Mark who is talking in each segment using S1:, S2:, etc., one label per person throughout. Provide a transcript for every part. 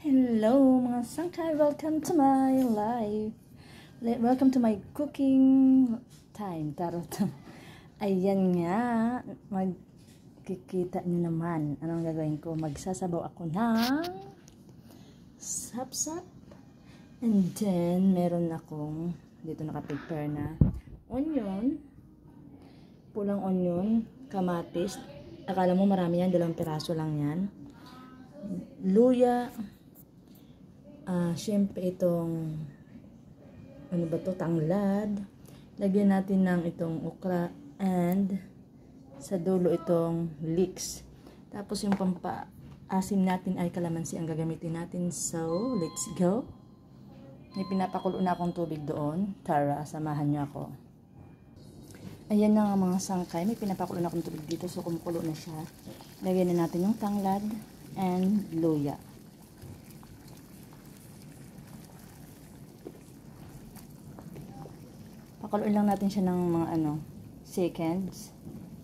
S1: Hello mga sangkay, welcome to my life. Welcome to my cooking time. Tarot. Ayan nga, magkikita niyo naman. Anong gagawin ko? Magsasabaw ako ng sapsap. And then, meron akong, dito naka-prepare na, onion, pulang onion, kamatis. Akala mo marami yan, 2 piraso lang yan. Luya, syempre itong ano ba to, tanglad. Lagyan natin ng itong okra and sa dulo itong leeks. Tapos yung pampaasim natin ay kalamansi ang gagamitin natin. So, let's go. May pinapakulo na akong tubig doon. Tara, samahan niyo ako. Ayan na nga mga sangkay. May pinapakulo na akong tubig dito. So, kumukulo na siya. Lagyan na natin yung tanglad and luya. Pakuluin lang natin siya ng mga seconds.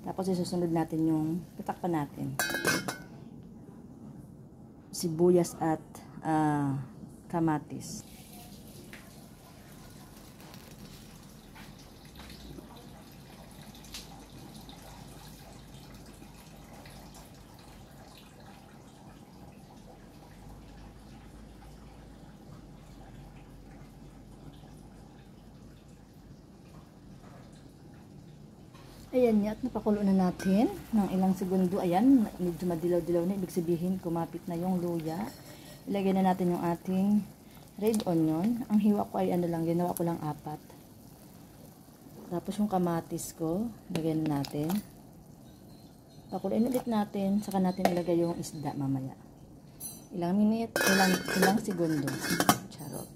S1: Tapos isusunod natin yung tatakpan natin. Sibuyas at kamatis. Ayan nga, at napakulo na natin ng ilang segundo. Ayan, medyo madilaw-dilaw na. Ibig sabihin, kumapit na yung luya. Ilagay na natin yung ating red onion. Ang hiwa ko ay ginawa ko lang 4. Tapos yung kamatis ko, lagyan na natin. Pakuloyin ulit natin, saka natin ilagay yung isda mamaya. Ilang minute, ilang segundo. Charot.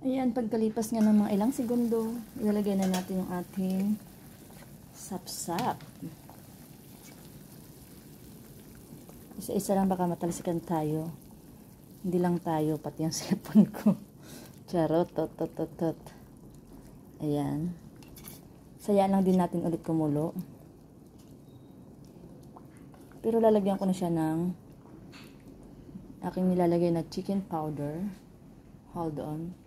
S1: Ayan, pagkalipas nga ng mga ilang segundo, ilalagay na natin yung ating sapsap. Isa-isa lang baka matalsikan tayo. Hindi lang tayo, pati yung cellphone ko. Charot, tot. Ayan. Sayaan lang din natin ulit kumulo. Pero lalagyan ko na siya ng aking nilalagay na chicken powder. Hold on.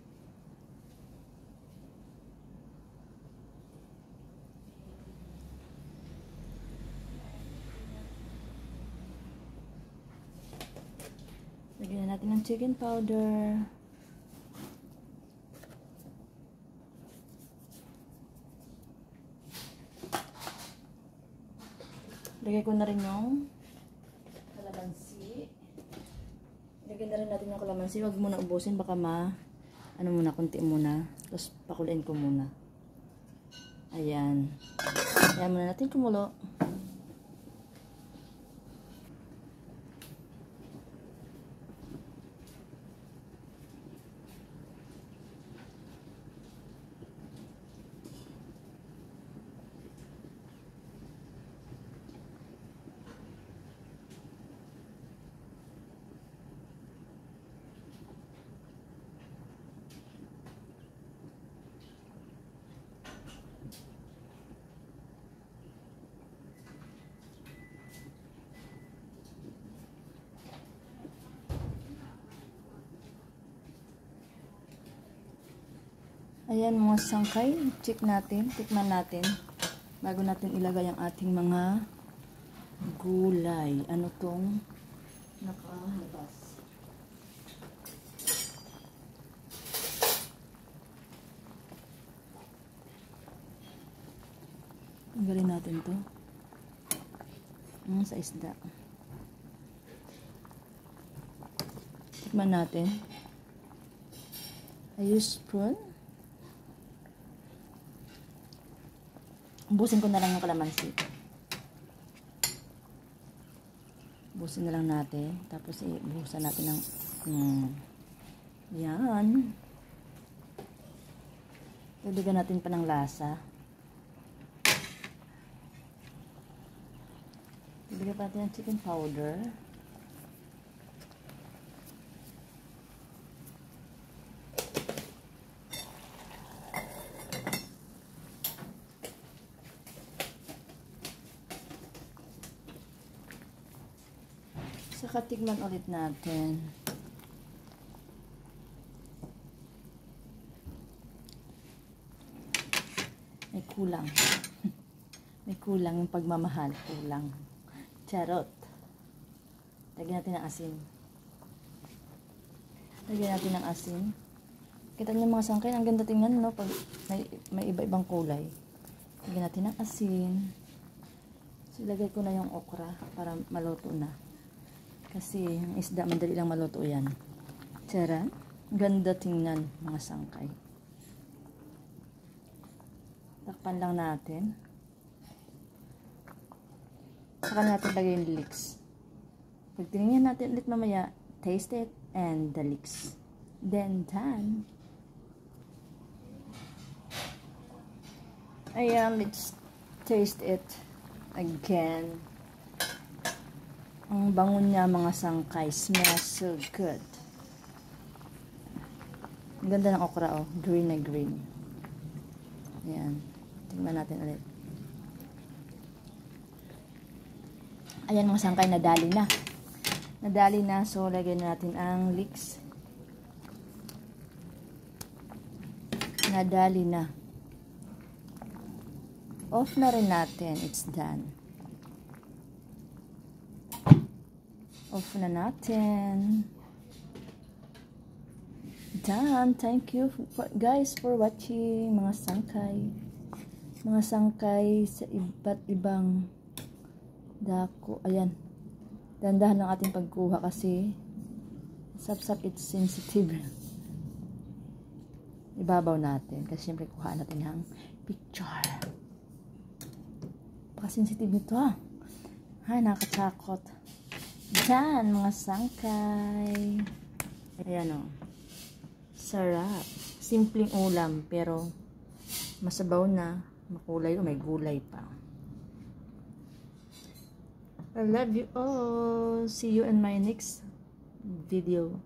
S1: Lagyan natin ng chicken powder. Lagay ko na rin yung kalamansi. Lagyan na rin natin yung kalamansi. Huwag muna ubusin. Baka konti muna. Tapos pakuluin ko muna. Ayan. Ayan muna natin kumulo. Ayan mga sangkay, tikman natin bago natin ilagay ang ating mga gulay. Ano tong nakalabas? Tanggalin natin to. Sa isda. Tikman natin. I use spoon. Ubusin ko na lang yung kalamansi. Ubusin na lang natin. Tapos ibuhusan natin ng yan. Dagdagan natin pa ng lasa. Bigyan pa natin ng chicken powder. Saka tignan ulit natin. May kulang. May kulang yung pagmamahal. Kulang. Charot. Lagyan natin ng asin. Lagyan natin ng asin. Kita niyo mga sangkay, ang ganda tingnan, no? Pag may iba-ibang kulay. Lagyan natin ng asin. So, ilagay ko na yung okra para maluto na. Kasi ang isda, madali lang maluto yan. Tara. Ganda tingnan, mga sangkay. Takpan lang natin. Saka natin lagay yung leeks. Pag tinignan natin ulit mamaya, taste it and the leeks. Then done. Ayan, let's taste it again. Ang bango niya, mga sangkay. Smells so good. Ang ganda ng okra, oh. Green na green. Ayan. Tingnan natin ulit. Ayan mga sangkay, nadali na. Nadali na, so lagyan natin ang leeks. Nadali na. Off na rin natin. It's done. Off na natin. Done. Thank you guys for watching, mga sangkay. Mga sangkay sa iba't ibang dako. Ayan. Dandahan ng ating pagkuha kasi sap-sap, it's sensitive. Ibabaw natin kasi syempre kuhaan natin ng picture. Paka-sensitive nito, ha. Ay, nakakatakot. Diyan, mga sangkay. Ayan, o. Sarap. Simpleng ulam, pero masabaw na. Makulay o may gulay pa. I love you all. See you in my next video.